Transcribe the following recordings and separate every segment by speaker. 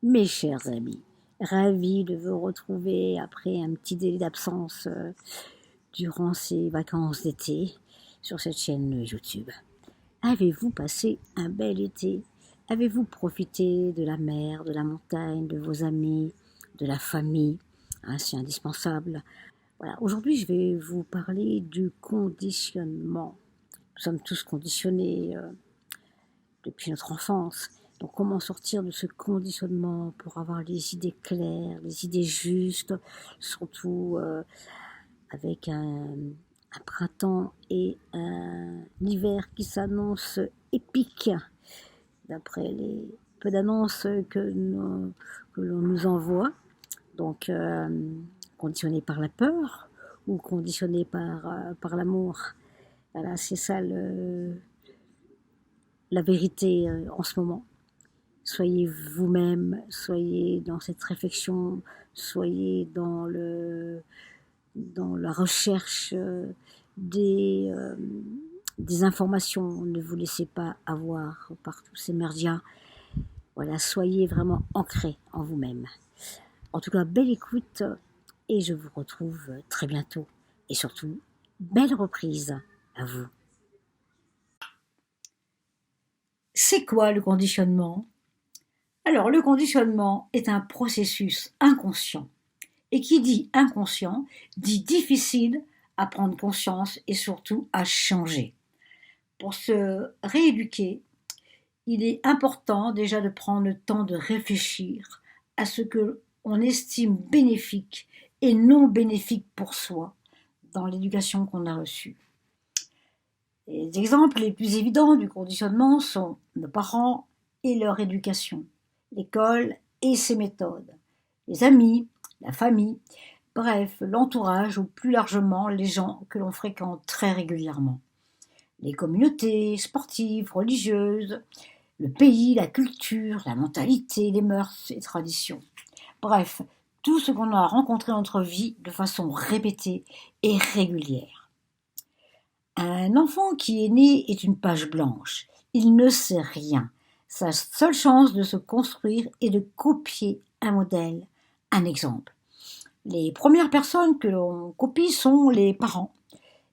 Speaker 1: Mes chers amis, ravi de vous retrouver après un petit délai d'absence durant ces vacances d'été sur cette chaîne YouTube. Avez-vous passé un bel été? Avez-vous profité de la mer, de la montagne, de vos amis, de la famille? C'est indispensable. Voilà, aujourd'hui je vais vous parler du conditionnement. Nous sommes tous conditionnés depuis notre enfance. Donc comment sortir de ce conditionnement pour avoir les idées claires, les idées justes, surtout avec un printemps et un hiver qui s'annonce épique, d'après les peu d'annonces que l'on nous envoie. Donc conditionné par la peur ou conditionné par l'amour. Voilà, c'est ça la vérité en ce moment. Soyez vous-même, soyez dans cette réflexion, soyez dans la recherche des informations. Ne vous laissez pas avoir par tous ces merdias. Voilà, soyez vraiment ancrés en vous-même. En tout cas, belle écoute et je vous retrouve très bientôt. Et surtout, belle reprise à vous. C'est quoi le conditionnement? Alors, le conditionnement est un processus inconscient. Et qui dit inconscient, dit difficile à prendre conscience et surtout à changer. Pour se rééduquer, il est important déjà de prendre le temps de réfléchir à ce que on estime bénéfique et non bénéfique pour soi dans l'éducation qu'on a reçue. Les exemples les plus évidents du conditionnement sont nos parents et leur éducation, l'école et ses méthodes, les amis, la famille, bref, l'entourage ou plus largement les gens que l'on fréquente très régulièrement. Les communautés sportives, religieuses, le pays, la culture, la mentalité, les mœurs et traditions. Bref, tout ce qu'on a rencontré dans notre vie de façon répétée et régulière. Un enfant qui est né est une page blanche. Il ne sait rien. Sa seule chance de se construire est de copier un modèle, un exemple. Les premières personnes que l'on copie sont les parents.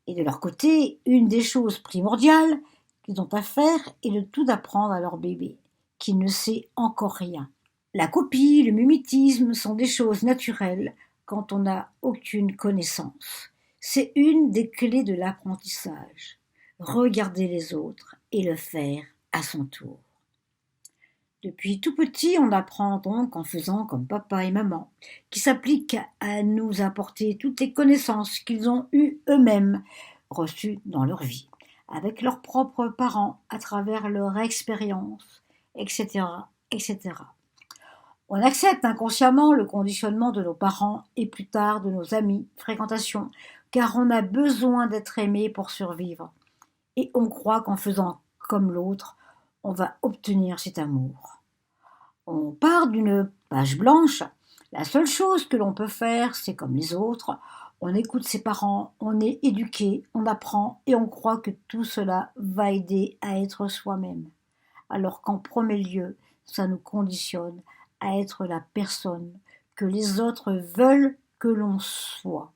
Speaker 1: Et de leur côté, une des choses primordiales qu'ils ont à faire est de tout apprendre à leur bébé, qui ne sait encore rien. La copie, le mimétisme sont des choses naturelles quand on n'a aucune connaissance. C'est une des clés de l'apprentissage. Regarder les autres et le faire à son tour. Depuis tout petit, on apprend donc en faisant comme papa et maman, qui s'appliquent à nous apporter toutes les connaissances qu'ils ont eues eux-mêmes, reçues dans leur vie, avec leurs propres parents, à travers leur expérience, etc., etc. On accepte inconsciemment le conditionnement de nos parents et plus tard de nos amis, fréquentations, car on a besoin d'être aimé pour survivre. Et on croit qu'en faisant comme l'autre, on va obtenir cet amour. On part d'une page blanche. La seule chose que l'on peut faire, c'est comme les autres. On écoute ses parents, on est éduqué, on apprend et on croit que tout cela va aider à être soi-même. Alors qu'en premier lieu, ça nous conditionne à être la personne que les autres veulent que l'on soit.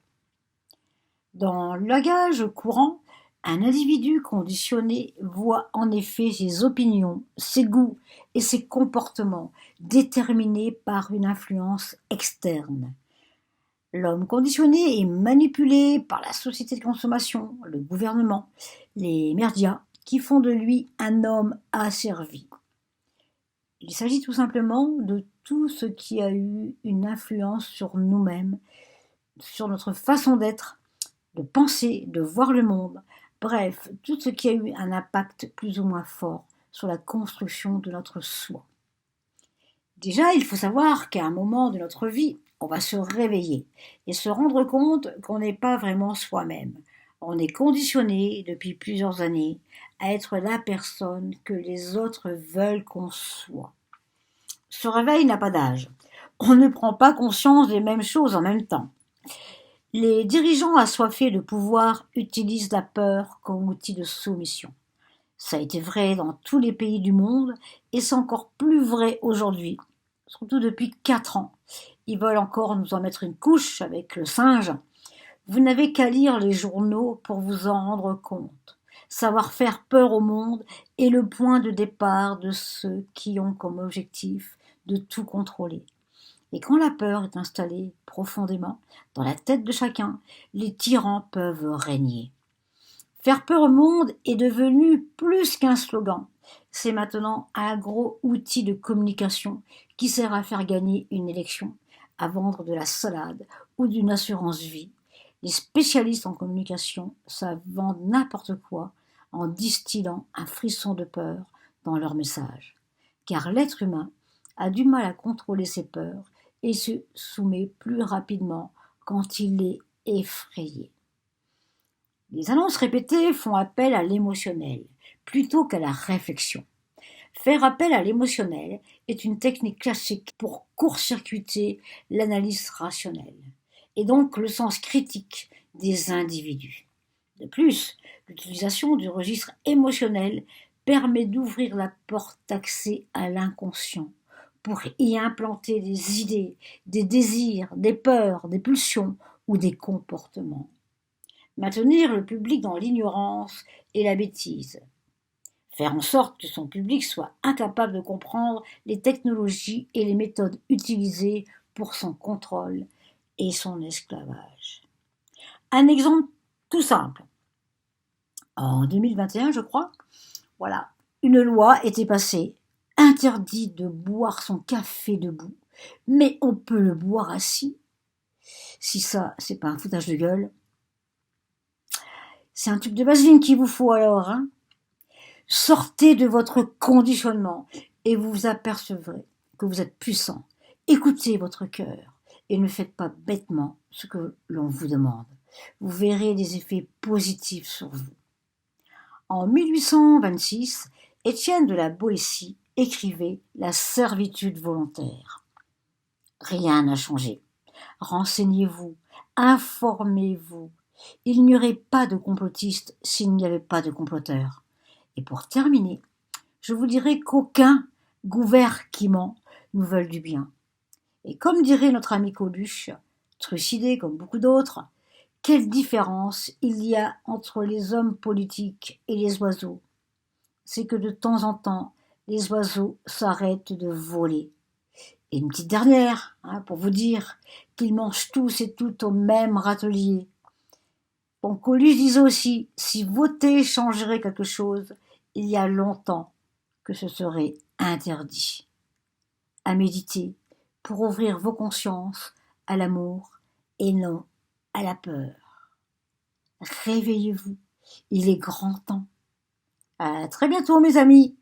Speaker 1: Dans le langage courant, un individu conditionné voit en effet ses opinions, ses goûts et ses comportements déterminés par une influence externe. L'homme conditionné est manipulé par la société de consommation, le gouvernement, les médias, qui font de lui un homme asservi. Il s'agit tout simplement de tout ce qui a eu une influence sur nous-mêmes, sur notre façon d'être, de penser, de voir le monde, bref, tout ce qui a eu un impact plus ou moins fort sur la construction de notre soi. Déjà, il faut savoir qu'à un moment de notre vie, on va se réveiller et se rendre compte qu'on n'est pas vraiment soi-même. On est conditionné depuis plusieurs années à être la personne que les autres veulent qu'on soit. Ce réveil n'a pas d'âge. On ne prend pas conscience des mêmes choses en même temps. Les dirigeants assoiffés de pouvoir utilisent la peur comme outil de soumission. Ça a été vrai dans tous les pays du monde et c'est encore plus vrai aujourd'hui, surtout depuis 4 ans. Ils veulent encore nous en mettre une couche avec le singe. Vous n'avez qu'à lire les journaux pour vous en rendre compte. Savoir faire peur au monde est le point de départ de ceux qui ont comme objectif de tout contrôler. Et quand la peur est installée profondément dans la tête de chacun, les tyrans peuvent régner. Faire peur au monde est devenu plus qu'un slogan. C'est maintenant un gros outil de communication qui sert à faire gagner une élection, à vendre de la salade ou d'une assurance vie. Les spécialistes en communication savent vendre n'importe quoi en distillant un frisson de peur dans leur message. Car l'être humain a du mal à contrôler ses peurs et se soumet plus rapidement quand il est effrayé. Les annonces répétées font appel à l'émotionnel plutôt qu'à la réflexion. Faire appel à l'émotionnel est une technique classique pour court-circuiter l'analyse rationnelle et donc le sens critique des individus. De plus, l'utilisation du registre émotionnel permet d'ouvrir la porte d'accès à l'inconscient pour y implanter des idées, des désirs, des peurs, des pulsions ou des comportements. Maintenir le public dans l'ignorance et la bêtise. Faire en sorte que son public soit incapable de comprendre les technologies et les méthodes utilisées pour son contrôle et son esclavage. Un exemple tout simple. En 2021, je crois, voilà, une loi était passée, interdit de boire son café debout, mais on peut le boire assis. Si ça, c'est pas un foutage de gueule, c'est un tube de vaseline qu'il vous faut alors, hein. Sortez de votre conditionnement et vous vous apercevrez que vous êtes puissant. Écoutez votre cœur et ne faites pas bêtement ce que l'on vous demande. Vous verrez des effets positifs sur vous. En 1826, Étienne de la Boétie écrivait La servitude volontaire. Rien n'a changé. Renseignez-vous, informez-vous. Il n'y aurait pas de complotistes s'il n'y avait pas de comploteurs. Et pour terminer, je vous dirai qu'aucun gouvernement nous veut du bien. Et comme dirait notre ami Coluche, trucidé comme beaucoup d'autres, quelle différence il y a entre les hommes politiques et les oiseaux? C'est que de temps en temps, les oiseaux s'arrêtent de voler. Et une petite dernière, pour vous dire qu'ils mangent tous et toutes au même râtelier. Bon, Coluche disait aussi, si voter changerait quelque chose, il y a longtemps que ce serait interdit. À méditer pour ouvrir vos consciences à l'amour et non à la peur. Réveillez-vous, il est grand temps. À très bientôt mes amis.